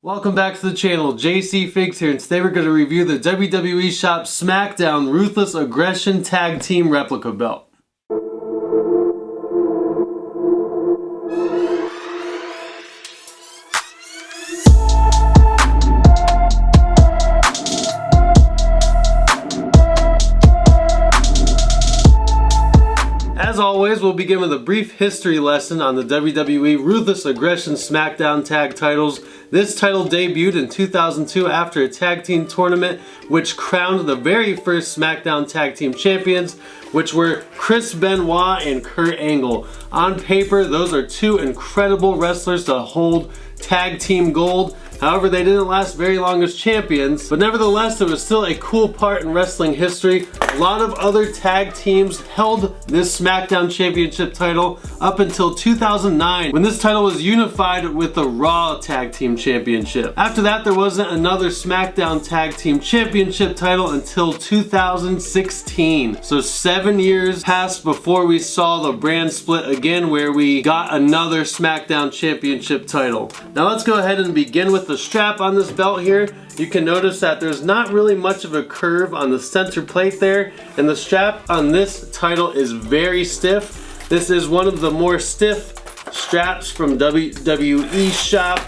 Welcome back to the channel, Jcfigz here, and today we're going to review the WWE Shop Smackdown Ruthless Aggression Tag Team Replica Belt. As always, we'll begin with a brief history lesson on the WWE Ruthless Aggression Smackdown tag titles. This title debuted in 2002 after a tag team tournament which crowned the very first Smackdown tag team champions, which were Chris Benoit and Kurt Angle. On paper, those are two incredible wrestlers to hold tag team gold. However, they didn't last very long as champions, but nevertheless, it was still a cool part in wrestling history. A lot of other tag teams held this SmackDown Championship title up until 2009, when this title was unified with the Raw Tag Team Championship. After that, there wasn't another SmackDown Tag Team Championship title until 2016. So 7 years passed before we saw the brand split again, where we got another SmackDown Championship title. Now let's go ahead and begin with the strap on this belt here. You can notice that there's not really much of a curve on the center plate there, and the strap on this title is very stiff. This is one of the more stiff straps from WWE Shop.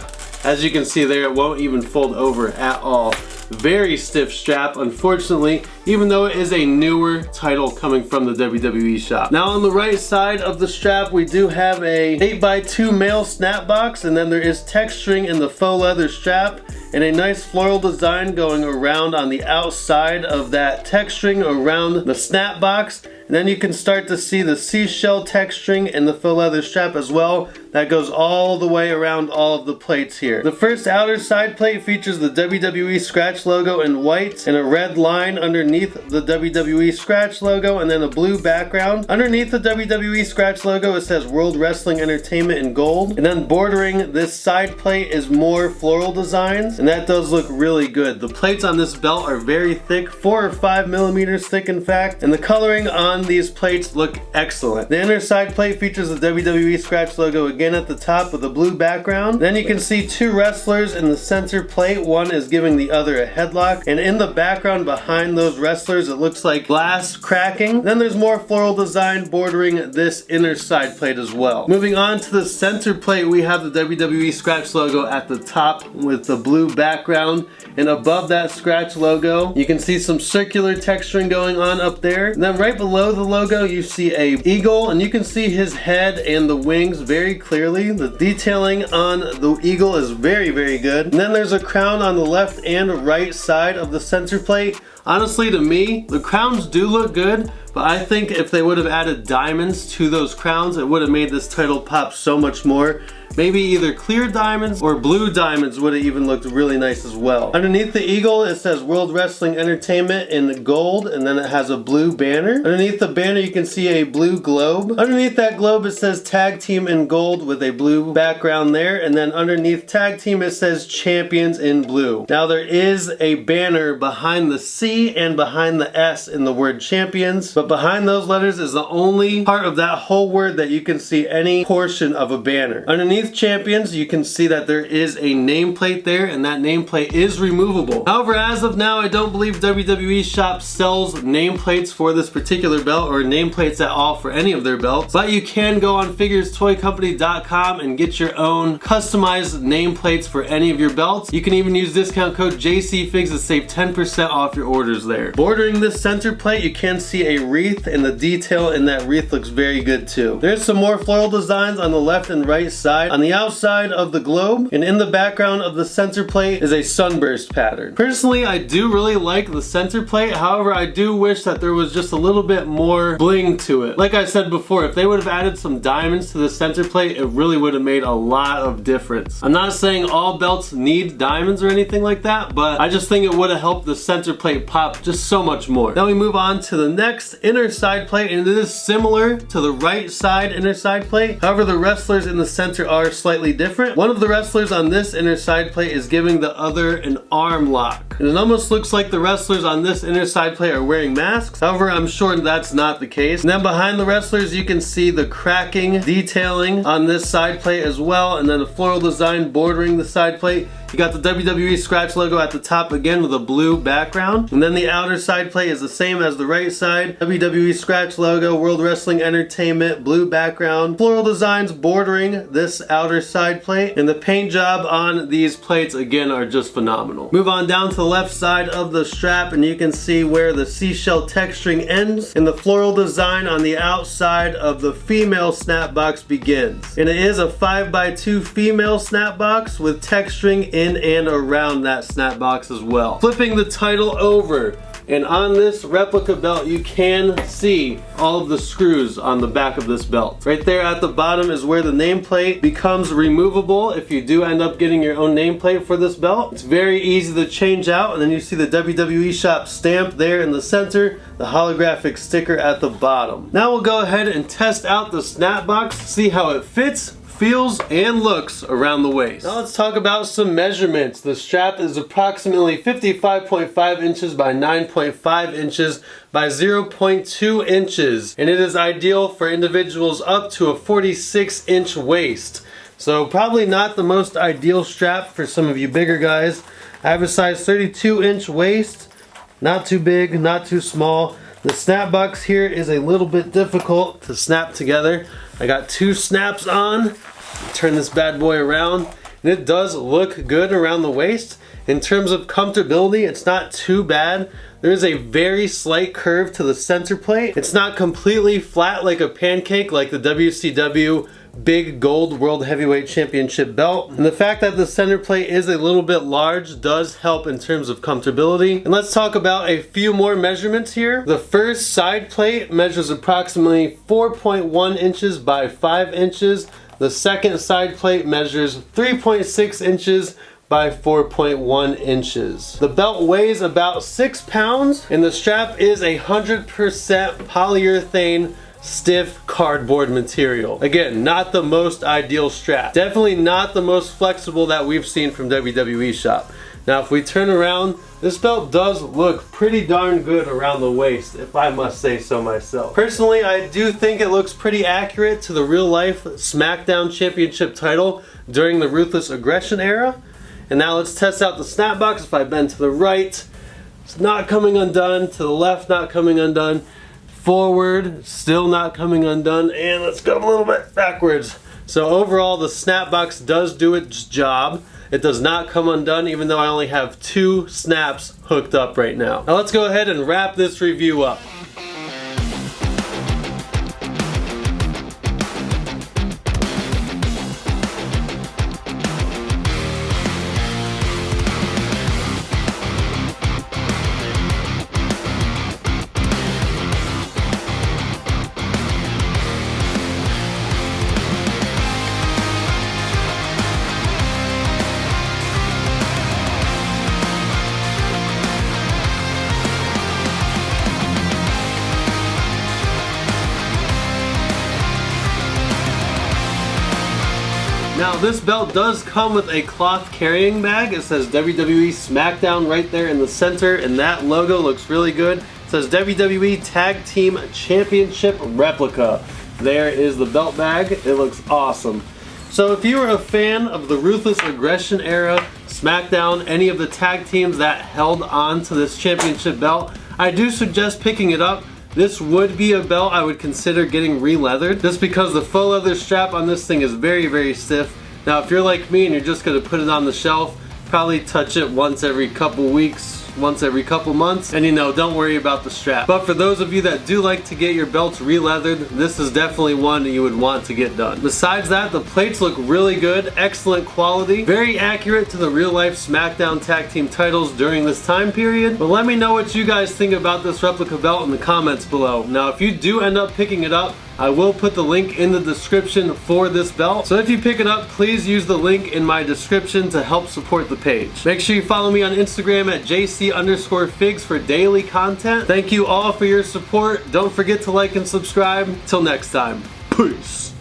As you can see there, it won't even fold over at all. Very stiff strap, unfortunately, even though it is a newer title coming from the WWE Shop. Now on the right side of the strap, we do have a 8x2 male snap box, and then there is texturing in the faux leather strap and a nice floral design going around on the outside of that texturing around the snap box. And then you can start to see the seashell texturing in the faux leather strap as well. That goes all the way around all of the plates here. The first outer side plate features the WWE Scratch logo in white and a red line underneath the WWE Scratch logo, and then a blue background. Underneath the WWE Scratch logo, it says World Wrestling Entertainment in gold. And then bordering this side plate is more floral designs, and that does look really good. The plates on this belt are very thick, 4 or 5 millimeters thick in fact, and the coloring on these plates look excellent. The inner side plate features the WWE Scratch logo again at the top with a blue background. Then you can see two wrestlers in the center plate. One is giving the other a headlock, and in the background behind those wrestlers it looks like glass cracking. Then there's more floral design bordering this inner side plate as well. Moving on to the center plate, we have the WWE Scratch logo at the top with the blue background, and above that Scratch logo you can see some circular texturing going on up there. And then right below the logo you see a eagle, and you can see his head and the wings very clearly. The detailing on the eagle is very, very good. And then there's a crown on the left and right side of the center plate. Honestly, to me, the crowns do look good, but I think if they would have added diamonds to those crowns, it would have made this title pop so much more. Maybe either clear diamonds or blue diamonds would have even looked really nice as well. Underneath the eagle, it says World Wrestling Entertainment in gold, and then it has a blue banner. Underneath the banner, you can see a blue globe. Underneath that globe, it says Tag Team in gold with a blue background there, and then underneath Tag Team, it says Champions in blue. Now there is a banner behind the C and behind the S in the word Champions, but behind those letters is the only part of that whole word that you can see any portion of a banner. Underneath Champions, you can see that there is a nameplate there, and that nameplate is removable. However, as of now, I don't believe WWE Shop sells nameplates for this particular belt, or nameplates at all for any of their belts, but you can go on figurestoycompany.com and get your own customized nameplates for any of your belts. You can even use discount code Jcfigz to save 10% off your orders there. Bordering this center plate, you can see a wreath, and the detail in that wreath looks very good too. There's some more floral designs on the left and right side. On the outside of the globe, and in the background of the center plate is a sunburst pattern. Personally, I do really like the center plate. However, I do wish that there was just a little bit more bling to it. Like I said before, if they would have added some diamonds to the center plate, it really would have made a lot of difference. I'm not saying all belts need diamonds or anything like that, but I just think it would have helped the center plate pop just so much more. Now we move on to the next inner side plate, and it is similar to the right side inner side plate. However, the wrestlers in the center are slightly different. One of the wrestlers on this inner side plate is giving the other an arm lock. And it almost looks like the wrestlers on this inner side plate are wearing masks. However, I'm sure that's not the case. And then behind the wrestlers, you can see the cracking detailing on this side plate as well, and then a floral design bordering the side plate. You got the WWE scratch logo at the top again with a blue background. And then the outer side plate is the same as the right side. WWE scratch logo, World Wrestling Entertainment, blue background. Floral designs bordering this outer side plate. And the paint job on these plates again are just phenomenal. Move on down to the left side of the strap and you can see where the seashell texturing ends and the floral design on the outside of the female snap box begins. And it is a 5x2 female snap box with texturing in and around that snap box as well. Flipping the title over, and on this replica belt you can see all of the screws on the back of this belt. Right there at the bottom is where the nameplate becomes removable if you do end up getting your own nameplate for this belt. It's very easy to change out, and then you see the WWE shop stamp there in the center, the holographic sticker at the bottom. Now we'll go ahead and test out the snap box, see how it fits, feels, and looks around the waist. Now let's talk about some measurements. The strap is approximately 55.5 inches by 9.5 inches by 0.2 inches, and it is ideal for individuals up to a 46-inch waist. So probably not the most ideal strap for some of you bigger guys. I have a size 32-inch waist, not too big, not too small. The snap box here is a little bit difficult to snap together. I got two snaps on. Turn this bad boy around, and it does look good around the waist. In terms of comfortability, it's not too bad. There is a very slight curve to the center plate. It's not completely flat like a pancake like the WCW Big Gold World Heavyweight Championship belt. And the fact that the center plate is a little bit large does help in terms of comfortability. And let's talk about a few more measurements here. The first side plate measures approximately 4.1 inches by 5 inches. The second side plate measures 3.6 inches by 4.1 inches. The belt weighs about 6 pounds, and the strap is 100% polyurethane stiff cardboard material. Again, not the most ideal strap. Definitely not the most flexible that we've seen from WWE shop. Now if we turn around, this belt does look pretty darn good around the waist, if I must say so myself. Personally, I do think it looks pretty accurate to the real life Smackdown Championship title during the Ruthless Aggression era. And now let's test out the snap box. If I bend to the right, it's not coming undone. To the left, not coming undone. Forward, still not coming undone. And let's go a little bit backwards. So overall, the snap box does do its job. It does not come undone, even though I only have 2 snaps hooked up right now. Now let's go ahead and wrap this review up. Now this belt does come with a cloth carrying bag. It says WWE Smackdown right there in the center, and that logo looks really good. It says WWE Tag Team Championship Replica. There is the belt bag. It looks awesome. So if you are a fan of the Ruthless Aggression era, Smackdown, any of the tag teams that held on to this championship belt, I do suggest picking it up. This would be a belt I would consider getting re-leathered, just because the faux leather strap on this thing is very, very stiff. Now if you're like me and you're just going to put it on the shelf, probably touch it once every couple weeks, once every couple months, and don't worry about the strap. But for those of you that do like to get your belts re-leathered, this is definitely one that you would want to get done. Besides that, the plates look really good, excellent quality, very accurate to the real life Smackdown tag team titles during this time period. But let me know what you guys think about this replica belt in the comments below. Now if you do end up picking it up, I will put the link in the description for this belt. So if you pick it up, please use the link in my description to help support the page. Make sure you follow me on Instagram at jc_figs for daily content. Thank you all for your support. Don't forget to like and subscribe. Till next time, peace.